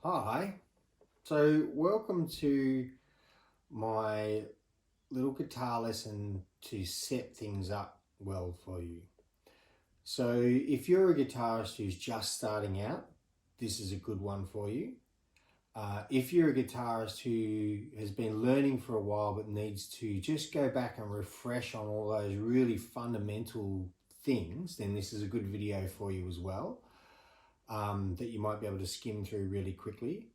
Hi, so welcome to my little guitar lesson to set things up well for you. So if you're a guitarist who's just starting out, this is a good one for you. If you're a guitarist who has been learning for a while but needs to just go back and refresh on all those really fundamental things, then this is a good video for you as well, that you might be able to skim through really quickly.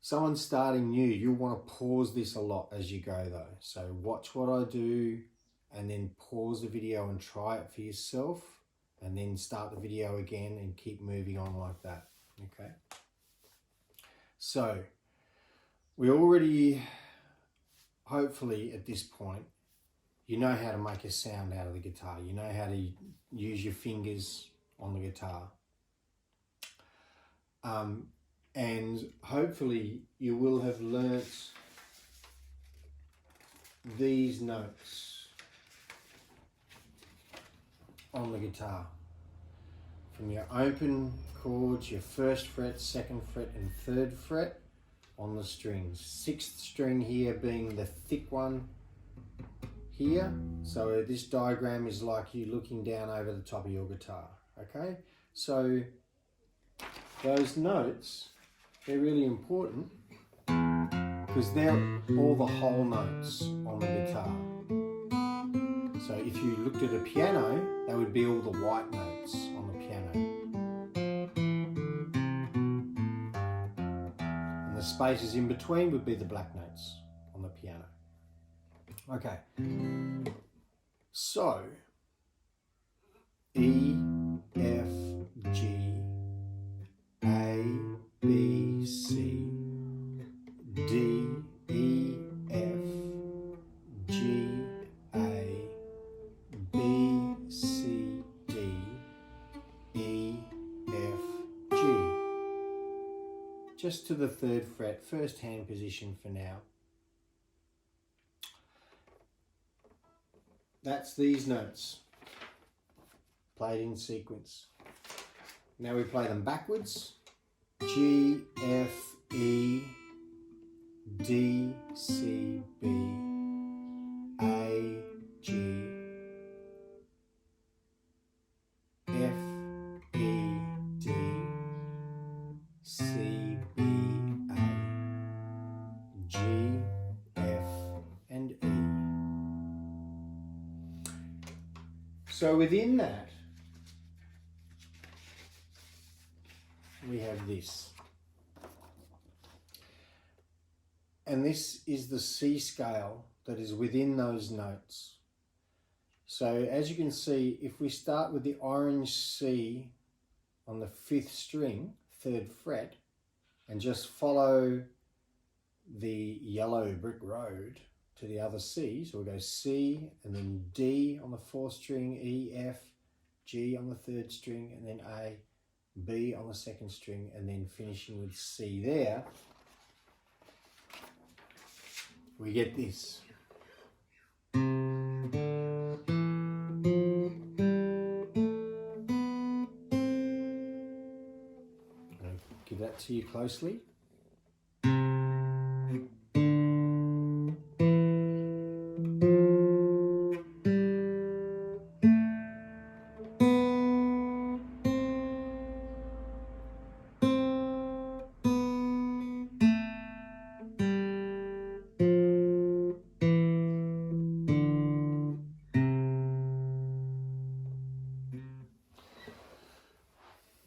Someone starting new, you'll want to pause this a lot as you go though. So watch what I do and then pause the video and try it for yourself, and then start the video again and keep moving on like that, okay? So we already, hopefully at this point, you know how to make a sound out of the guitar. You know how to use your fingers on the guitar. And hopefully you will have learnt these notes on the guitar. From your open chords, your first fret, second fret and third fret on the strings. Sixth string here being the thick one here. So this diagram is like you looking down over the top of your guitar, okay? So those notes, they're really important because they're all the whole notes on the guitar. So if you looked at a piano, that would be all the white notes on the piano. And the spaces in between would be the black notes on the piano. Okay, so E, F, G, A, B, C, D, E, F, G, A, B, C, D, E, F, G. Just to the third fret, first hand position for now. That's these notes, played in sequence. Now we play them backwards. G, F, E, D, C, B, A, G, F, E, D, C, B, A, G, F, and E. So within that, we have this. And this is the C scale that is within those notes. So as you can see, if we start with the orange C on the 5th string, 3rd fret, and just follow the yellow brick road to the other C, so we'll go C and then D on the 4th string, E, F, G on the 3rd string, and then A, B on the 2nd string, and then finishing with C there, we get this. I'll give that to you closely.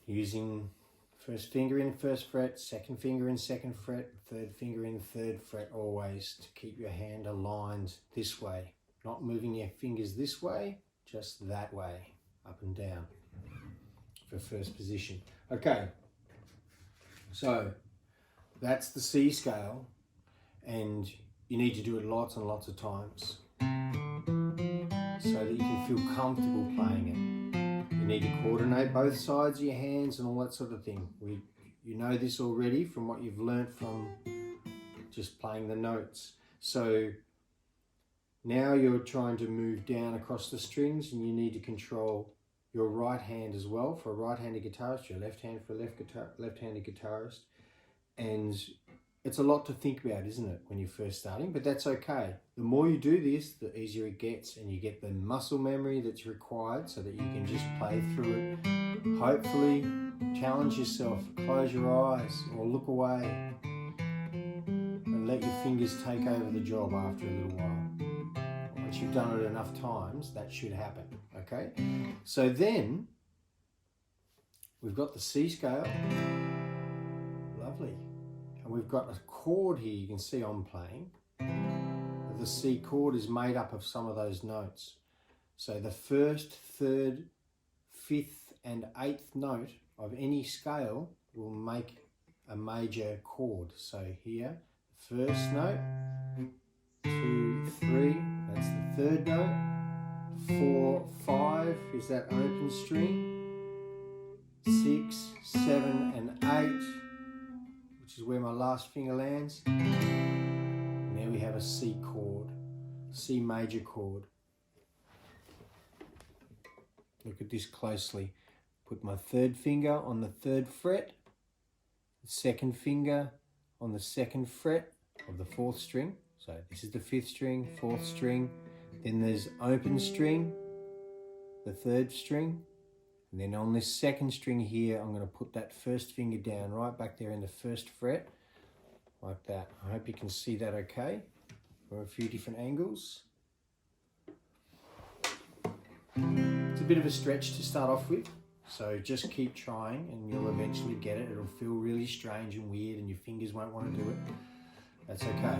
Using first finger in 1st fret, second finger in 2nd fret, third finger in 3rd fret always, to keep your hand aligned this way. Not moving your fingers this way, just that way, up and down for first position. Okay, so that's the C scale, and you need to do it lots and lots of times so that you can feel comfortable playing it. You need to coordinate both sides of your hands and all that sort of thing. You know this already from what you've learnt from just playing the notes. So now you're trying to move down across the strings, and you need to control your right hand as well for a right-handed guitarist, your left hand for a left-handed guitarist, And it's a lot to think about, isn't it, when you're first starting? But that's okay. The more you do this, the easier it gets, and you get the muscle memory that's required so that you can just play through it. Hopefully, challenge yourself. Close your eyes or look away and let your fingers take over the job after a little while. Once you've done it enough times, that should happen, okay? So then, we've got the C scale. Lovely. And we've got a chord here you can see I'm playing. The C chord is made up of some of those notes. So the first, third, fifth and eighth note of any scale will make a major chord. So here, first note, 2, 3, that's the third note. 4, 5 is that open string. 6, 7 and 8, which is where my last finger lands. And there we have a C chord, C major chord. Look at this closely. Put my third finger on the third fret, the second finger on the second fret of the fourth string. So this is the fifth string, fourth string. Then there's open string, the third string. And then on this second string here, I'm going to put that first finger down right back there in the first fret, like that. I hope you can see that okay, from a few different angles. It's a bit of a stretch to start off with, so just keep trying and you'll eventually get it. It'll feel really strange and weird and your fingers won't want to do it. That's okay.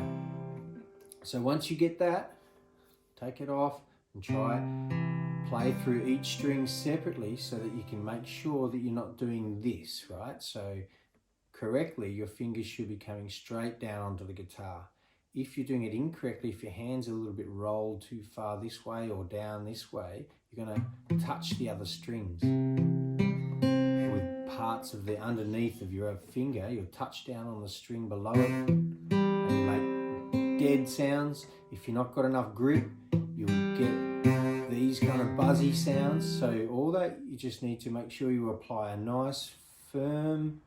So once you get that, take it off and try play through each string separately so that you can make sure that you're not doing this, right? So correctly, your fingers should be coming straight down onto the guitar. If you're doing it incorrectly, if your hands are a little bit rolled too far this way or down this way, you're going to touch the other strings. With parts of the underneath of your finger, you'll touch down on the string below it and you make dead sounds. If you've not got enough grip, you'll get these kind of buzzy sounds. So all that, you just need to make sure you apply a nice firm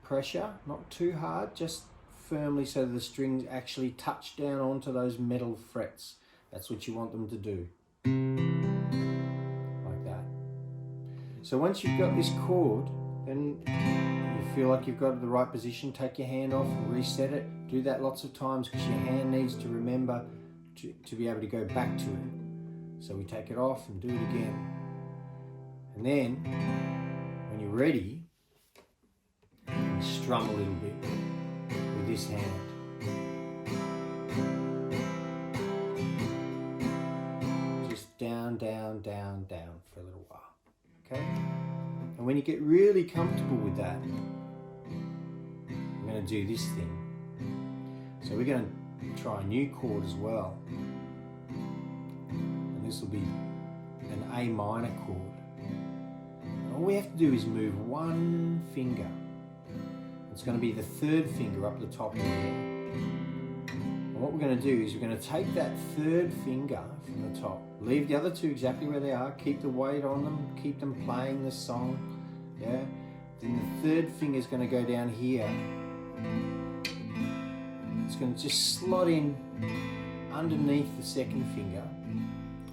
pressure, not too hard, just firmly so the strings actually touch down onto those metal frets. That's what you want them to do, like that. So once you've got this chord, then you feel like you've got it in the right position, take your hand off and reset it. Do that lots of times because your hand needs to remember to be able to go back to it. So we take it off and do it again. And then, when you're ready, you can strum a little bit with this hand. Just down, down, down, down for a little while. Okay? And when you get really comfortable with that, we're going to do this thing. So we're going to try a new chord as well. This will be an A minor chord. And all we have to do is move one finger. It's going to be the third finger up the top here. And what we're going to do is we're going to take that third finger from the top, leave the other two exactly where they are, keep the weight on them, keep them playing the song. Yeah. Then the third finger is going to go down here. It's going to just slot in underneath the second finger.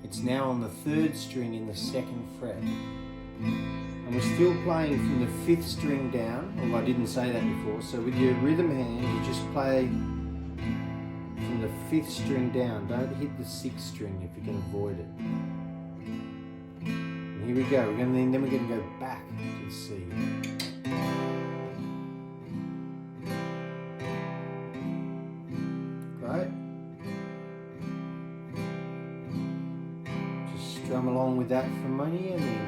It's now on the third string in the second fret. And we're still playing from the fifth string down, although I didn't say that before. So with your rhythm hand, you just play from the fifth string down. Don't hit the sixth string if you can avoid it. And here we go. Then we're going to go back to the C. Great. Strum along with that for money and then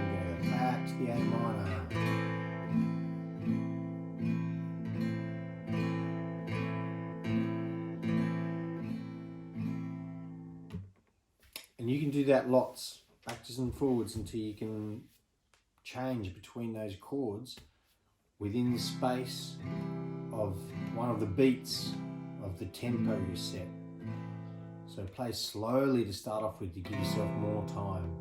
go back to the A minor. And you can do that lots, backwards and forwards until you can change between those chords within the space of one of the beats of the tempo you set. So play slowly to start off with to give yourself more time.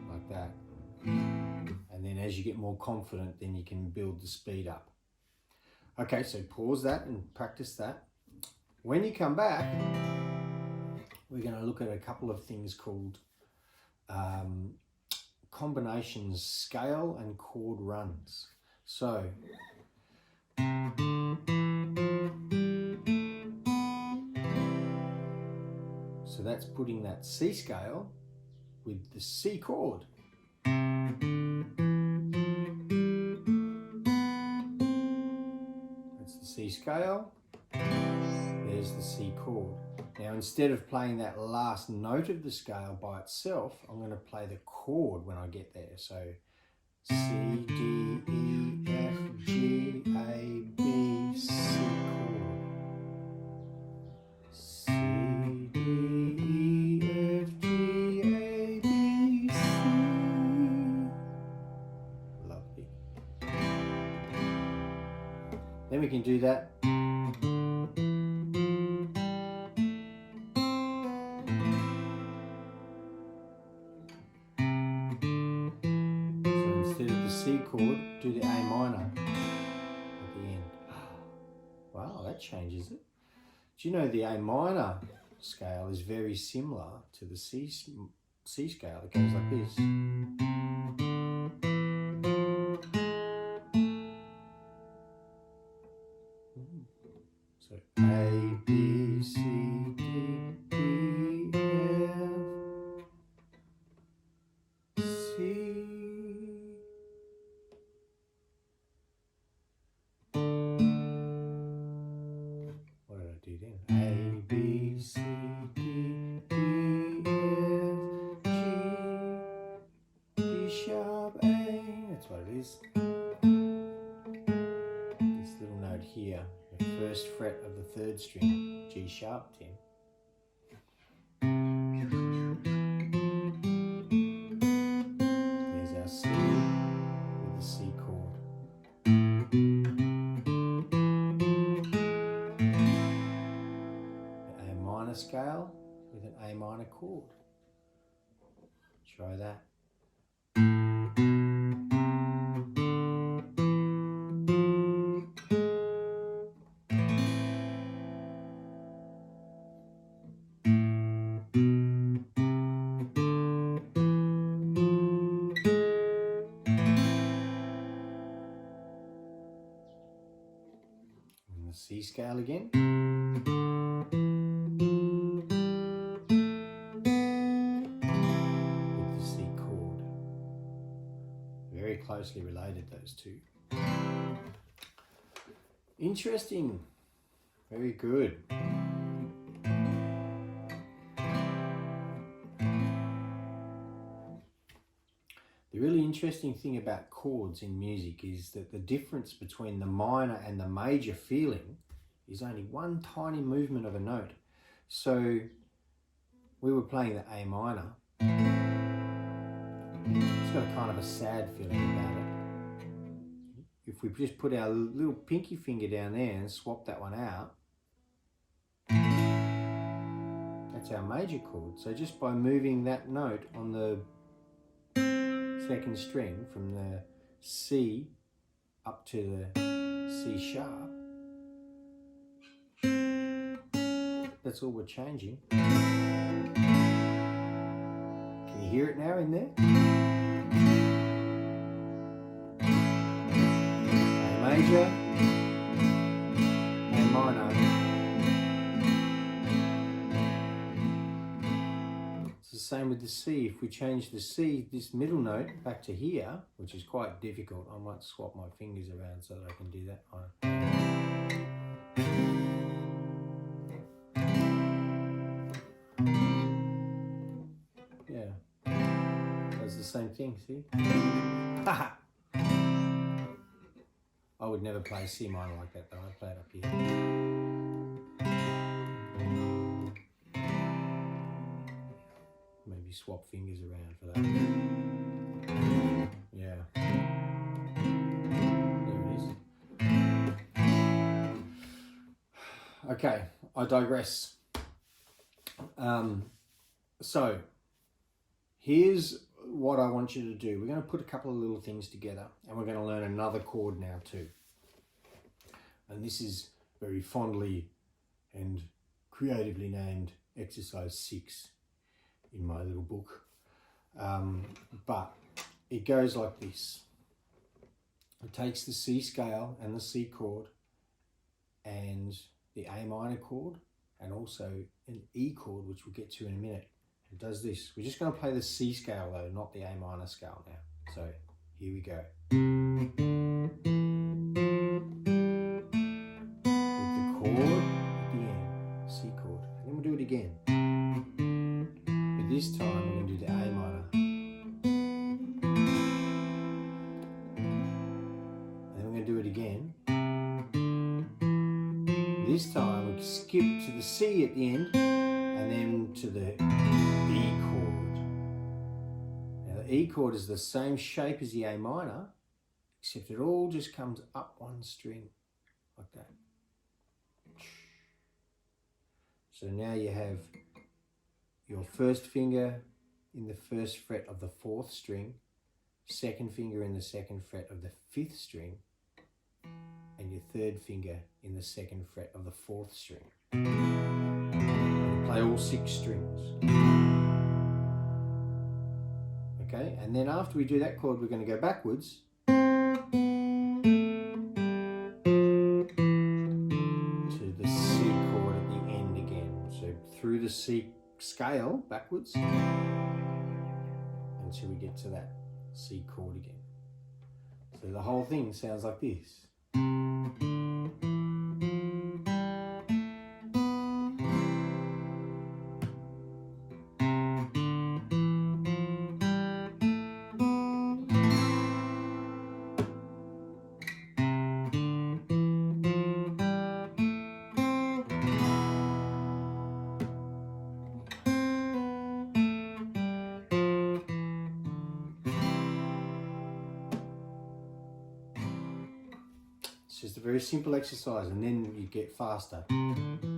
Like like that. And then as you get more confident, then you can build the speed up. Okay, so pause that and practice that. When you come back, we're going to look at a couple of things called combinations, scale and chord runs. So that's putting that C scale with the C chord. That's the C scale. There's the C chord. Now instead of playing that last note of the scale by itself, I'm going to play the chord when I get there. So C, D, E, F, G, A, B, C chord. C, D, E, F, G, A, B, C. Lovely. Then we can do that. C chord, do the A minor at the end. Wow, that changes it. Do you know the A minor scale is very similar to the C scale? It goes like this. So A, B, C, D, E, F, C. What did I do then? A, B, C, D, E, F, G, D sharp, A. That's what it is. This little note here, the first fret of the third string, G sharp 10. There's our C with the C chord. Scale with an A minor chord. Try that. And the C scale again. Closely related, those two. Interesting. Very good. The really interesting thing about chords in music is that the difference between the minor and the major feeling is only one tiny movement of a note. So we were playing the A minor. It's got a kind of a sad feeling about it. If we just put our little pinky finger down there and swap that one out, that's our major chord. So just by moving that note on the second string from the C up to the C sharp, that's all we're changing. Can you hear it now in there? Major, A minor. It's the same with the C. If we change the C, this middle note, back to here, which is quite difficult. I might swap my fingers around so that I can do that one. Yeah, that's the same thing, see? Haha! I would never play C minor like that though, I'd play it up here. Maybe swap fingers around for that. Yeah. There it is. Okay, I digress. So, here's what I want you to do. We're going to put a couple of little things together, and we're going to learn another chord now too. And this is very fondly and creatively named exercise 6 in my little book. But it goes like this. It takes the C scale and the C chord and the A minor chord and also an E chord, which we'll get to in a minute. It does this. We're just going to play the C scale though, not the A minor scale now. So here we go. With the chord at the end, C chord. And then we'll do it again. But this time we're going to do the A minor. And then we're going to do it again. This time we skip to the C at the end and then to the E chord. Now the E chord is the same shape as the A minor, except it all just comes up one string like that. So now you have your first finger in the first fret of the 4th string, second finger in the 2nd fret of the 5th string, and your 3rd finger in the 2nd fret of the 4th string. And play all 6 strings. Okay, and then after we do that chord, we're going to go backwards to the C chord at the end again. So through the C scale backwards until we get to that C chord again. So the whole thing sounds like this. It's just a very simple exercise, and then you get faster. And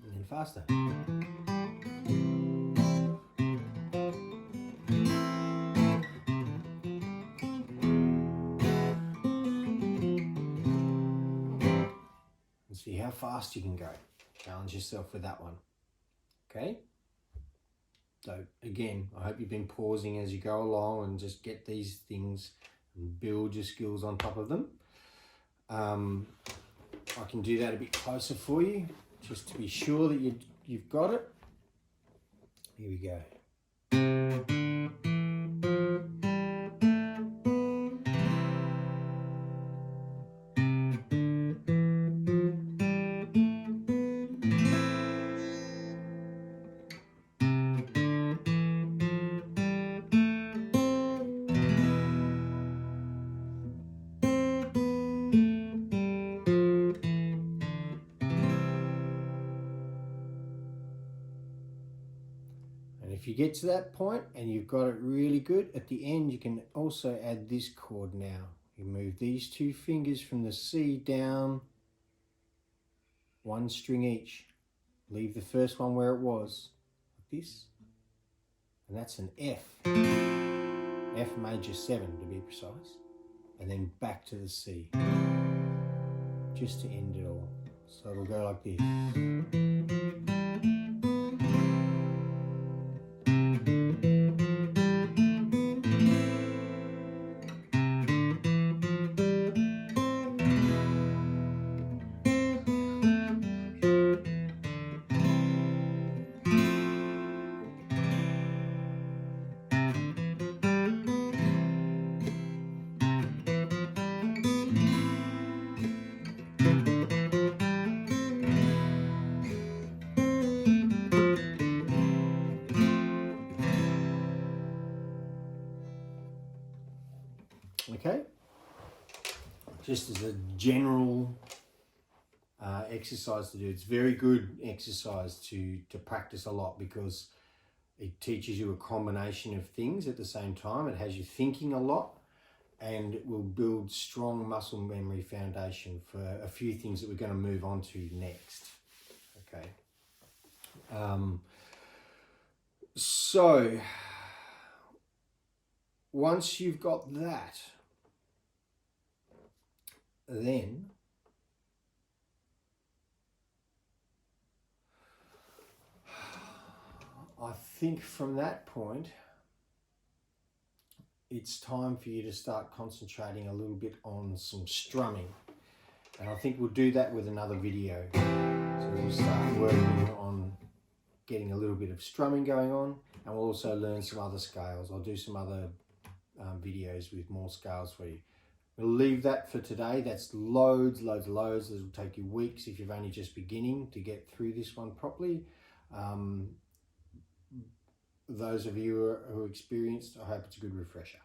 then faster. See how fast you can go. Challenge yourself with that one. Okay? So again, I hope you've been pausing as you go along and just get these things and build your skills on top of them. I can do that a bit closer for you, just to be sure that you've got it. Here we go. If you get to that point and you've got it really good, at the end you can also add this chord now. You move these 2 fingers from the C down 1 string each. Leave the first one where it was, like this. And that's an F. F major 7 to be precise. And then back to the C. Just to end it all. So it'll go like this. Okay, just as a general exercise to do. It's very good exercise to practice a lot, because It teaches you a combination of things at the same time. It has you thinking a lot, and it will build strong muscle memory foundation for a few things that we're going to move on to next. Okay. So once you've got that, then I think from that point, it's time for you to start concentrating a little bit on some strumming. And I think we'll do that with another video. So we'll start working on getting a little bit of strumming going on, and we'll also learn some other scales. I'll do some other videos with more scales for you. We'll leave that for today. That's loads. This will take you weeks if you're only just beginning to get through this one properly. Those of you who are experienced, I hope it's a good refresher.